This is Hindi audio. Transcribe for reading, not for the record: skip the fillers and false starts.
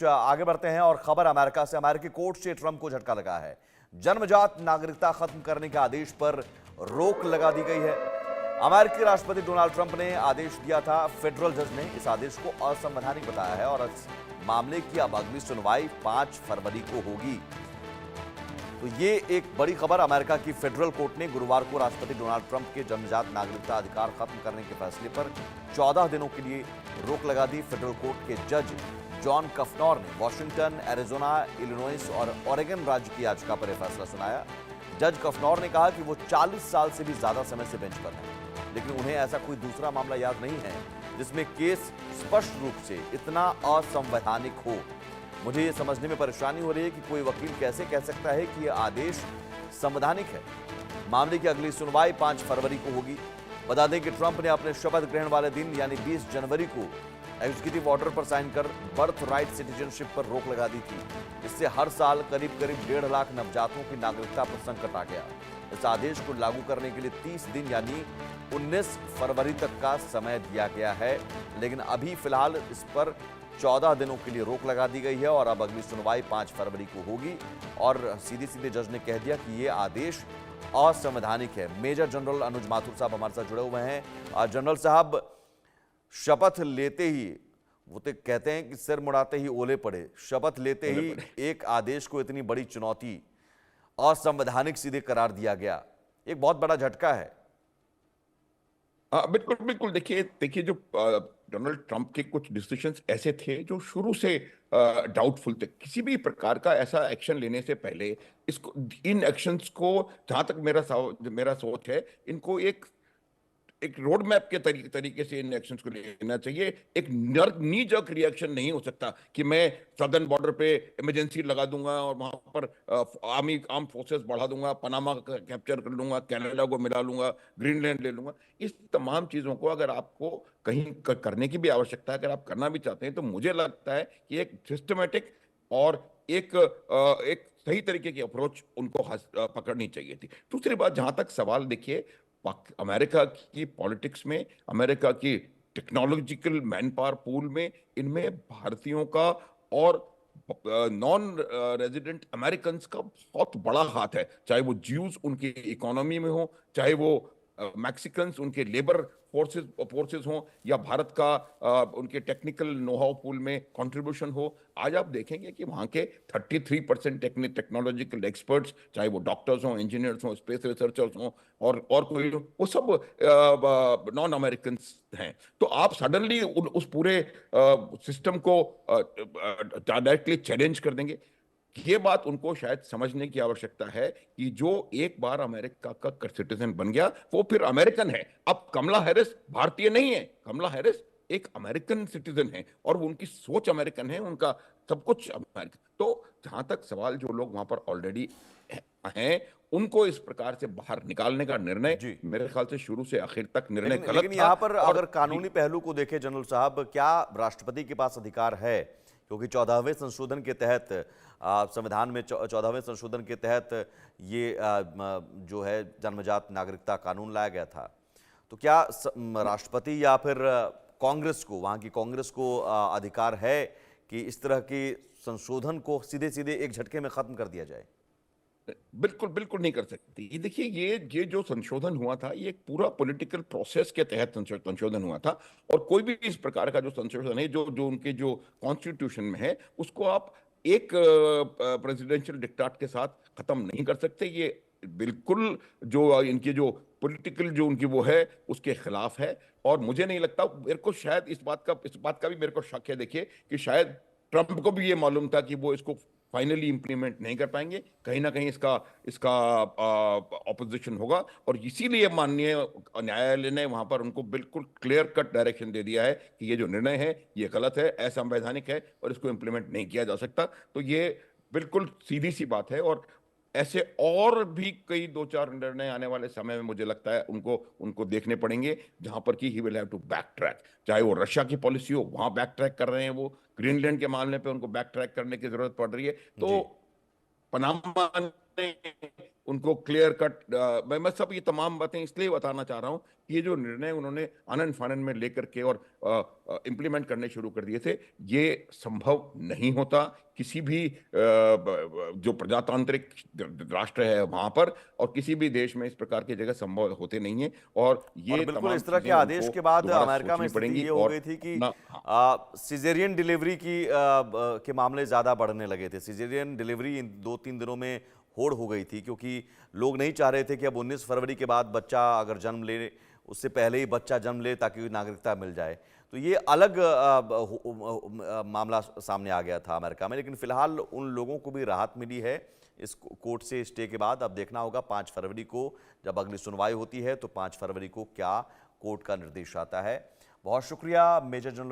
आगे बढ़ते हैं और खबर अमेरिका से। अमेरिकी कोर्ट से ट्रंप को झटका लगा है। जन्मजात नागरिकता खत्म करने के आदेश पर रोक लगा दी गई है। अमेरिकी राष्ट्रपति डोनाल्ड ट्रंप ने आदेश दिया था। फेडरल जज ने इस आदेश को असंवैधानिक बताया है और इस मामले की अब अगली सुनवाई 5 फरवरी को होगी। तो ये एक बड़ी खबर। अमेरिका की फेडरल कोर्ट ने गुरुवार को राष्ट्रपति डोनाल्ड ट्रंप के जन्मजात नागरिकता अधिकार खत्म करने के फैसले पर 14 दिनों के लिए रोक लगा दी। फेडरल कोर्ट के जज जॉन कफनौर ने वॉशिंगटन, एरिजोना, इलिनॉइस और ओरेगन राज्य की याचिका पर यह फैसला सुनाया। जज कफनौर ने कहा कि वो 40 साल से भी ज्यादा समय से बेंच पर हैं, लेकिन उन्हें ऐसा कोई दूसरा मामला याद नहीं है जिसमें केस स्पष्ट रूप से इतना असंवैधानिक हो। मुझे ये समझने में परेशानी हो रही है कि कोई वकील कैसे कह सकता है कि यह आदेश संवैधानिक है। मामले की अगली सुनवाई 5 फरवरी को होगी। बता दें कि ट्रंप ने अपने शपथ ग्रहण वाले दिन यानी 20 जनवरी को एग्जीक्यूटिव ऑर्डर पर साइन कर बर्थ राइट सिटीजनशिप पर रोक लगा दी थी। इससे हर साल करीब 1.5 लाख नवजातों की नागरिकता पर संकट आ गया। इस आदेश को लागू करने के लिए 30 दिन यानी 19 फरवरी तक का समय दिया गया है, लेकिन अभी फिलहाल इस पर 14 दिनों के लिए रोक लगा दी गई है और अब अगली सुनवाई 5 फरवरी को होगी। और सीधे सीधे जज ने कह दिया कि यह आदेश असंवैधानिक है। मेजर जनरल अनुज माथुर साहब हमारे साथ जुड़े हुए हैं। जनरल साहब, शपथ लेते ही वो तो कहते हैं कि सिर मुड़ाते ही ओले पड़े। शपथ लेते ही एक आदेश को इतनी बड़ी चुनौती, असंवैधानिक सीधे करार दिया गया, एक बहुत बड़ा झटका है। बिल्कुल बिल्कुल। देखिए देखिए, जो डोनाल्ड ट्रंप के कुछ डिसीजंस ऐसे थे जो शुरू से डाउटफुल थे। किसी भी प्रकार का ऐसा एक्शन लेने से पहले इसको, इन एक्शंस को, जहां तक मेरा सोच है, इनको एक रोड मैप के तरीके से इन एक्शंस को लेना चाहिए। एक नी जर्क रिएक्शन नहीं हो सकता कि मैं सदर्न बॉर्डर पे इमरजेंसी लगा दूंगा और वहां पर आर्म फोर्सेस बढ़ा दूंगा, पनामा कैप्चर कर लूंगा, कनाडा को मिला लूंगा, ग्रीनलैंड ले लूंगा। इस तमाम चीजों को अगर आपको कहीं करने की भी आवश्यकता है, अगर आप करना भी चाहते हैं, तो मुझे लगता है कि एक सिस्टमेटिक और एक सही तरीके की अप्रोच उनको पकड़नी चाहिए थी। दूसरी बात, जहां तक सवाल, देखिए, अमेरिका की पॉलिटिक्स में, अमेरिका की टेक्नोलॉजिकल मैन पावर पूल में, इनमें भारतीयों का और नॉन रेजिडेंट अमेरिकन्स का बहुत बड़ा हाथ है। चाहे वो ज्यूज उनकी इकोनॉमी में हो, चाहे वो मैक्सिकन्स उनके लेबर फोर्सेस हों, या भारत का उनके टेक्निकल नोहाउ पूल में कंट्रीब्यूशन हो। आज आप देखेंगे कि वहाँ के 33% टेक्नोलॉजिकल एक्सपर्ट्स, चाहे वो डॉक्टर्स हों, इंजीनियर्स हों, स्पेस रिसर्चर्स हों, और कोई, वो सब नॉन अमेरिकन हैं। तो आप सडनली उस पूरे सिस्टम को डायरेक्टली चैलेंज कर देंगे। ये बात उनको शायद समझने की आवश्यकता है कि जो एक बार अमेरिका का सिटीजन बन गया, वो फिर अमेरिकन है। अब कमला हैरिस भारतीय नहीं है, कमला हैरिस एक अमेरिकन सिटीजन है और उनकी सोच अमेरिकन है, उनका सब कुछ अमेरिकन। तो जहां तक सवाल, जो लोग वहां पर ऑलरेडी हैं, उनको इस प्रकार से बाहर निकालने का निर्णय मेरे ख्याल से शुरू से आखिर तक निर्णय गलत था। लेकिन यहाँ पर अगर कानूनी पहलू को देखें जनरल साहब, क्या राष्ट्रपति के पास अधिकार है? क्योंकि 14वें संशोधन के तहत, संविधान में 14वें संशोधन के तहत ये जो है जन्मजात नागरिकता कानून लाया गया था। तो क्या राष्ट्रपति या फिर कांग्रेस को, वहाँ की कांग्रेस को अधिकार है कि इस तरह की संशोधन को सीधे सीधे एक झटके में खत्म कर दिया जाए? बिल्कुल बिल्कुल नहीं कर सकती। ये देखिए, ये जो संशोधन हुआ था, ये एक पूरा पॉलिटिकल प्रोसेस के तहत संशोधन हुआ था। और कोई भी इस प्रकार का जो संशोधन है, जो जो उनके जो कॉन्स्टिट्यूशन में है, उसको आप एक प्रेसिडेंशियल डिक्टेट के साथ खत्म नहीं कर सकते। ये बिल्कुल जो इनकी जो पॉलिटिकल जो उनकी वो है, उसके खिलाफ है। और मुझे नहीं लगता, मेरे को शायद इस बात का भी मेरे को शक है, देखिए, कि शायद ट्रंप को भी ये मालूम था कि वो इसको फाइनली इंप्लीमेंट नहीं कर पाएंगे। कहीं ना कहीं इसका ऑपोजिशन होगा, और इसीलिए माननीय न्यायालय ने वहां पर उनको बिल्कुल क्लियर कट डायरेक्शन दे दिया है कि ये जो निर्णय है, ये गलत है, असंवैधानिक है, और इसको इंप्लीमेंट नहीं किया जा सकता। तो ये बिल्कुल सीधी सी बात है। और ऐसे और भी कई 2-4 निर्णय आने वाले समय में मुझे लगता है उनको देखने पड़ेंगे, जहां पर कि he will have to back track. चाहे वो रशिया की पॉलिसी हो, वहां बैक ट्रैक कर रहे हैं वो, ग्रीनलैंड के मामले पे उनको बैक ट्रैक करने की जरूरत पड़ रही है। तो पनामा ने उनको क्लियर कट, मैं सब ये तमाम बातें इसलिए बताना चाह रहा हूं कि ये जो निर्णय उन्होंने आनन फानन में लेकर के और इम्प्लीमेंट करने शुरू कर दिए थे, ये संभव नहीं होता किसी भी जो प्रजातांत्रिक राष्ट्र है वहां पर, और किसी भी देश में इस प्रकार की जगह संभव होते नहीं है। और और ये बिल्कुल तमाम इस तरह के चीजें आदेश उनको के बाद दोबारा अमेरिका में सोचनी स्थिति पड़ेंगी ये हो और गई थी कि अपना, हाँ। सिजेरियन डिलीवरी के मामले ज़्यादा बढ़ने लगे थे। सिजेरियन डिलीवरी इन 2-3 दिनों में होड़ हो गई थी, क्योंकि लोग नहीं चाह रहे थे कि अब 19 फरवरी के बाद बच्चा अगर जन्म ले, उससे पहले ही बच्चा जन्म ले ताकि नागरिकता मिल जाए। तो ये अलग मामला सामने आ गया था अमेरिका में। लेकिन फिलहाल उन लोगों को भी राहत मिली है इस कोर्ट से स्टे के बाद। अब देखना होगा 5 फरवरी को जब अगली सुनवाई होती है तो 5 फरवरी को क्या कोर्ट का निर्देश आता है। बहुत शुक्रिया मेजर जनरल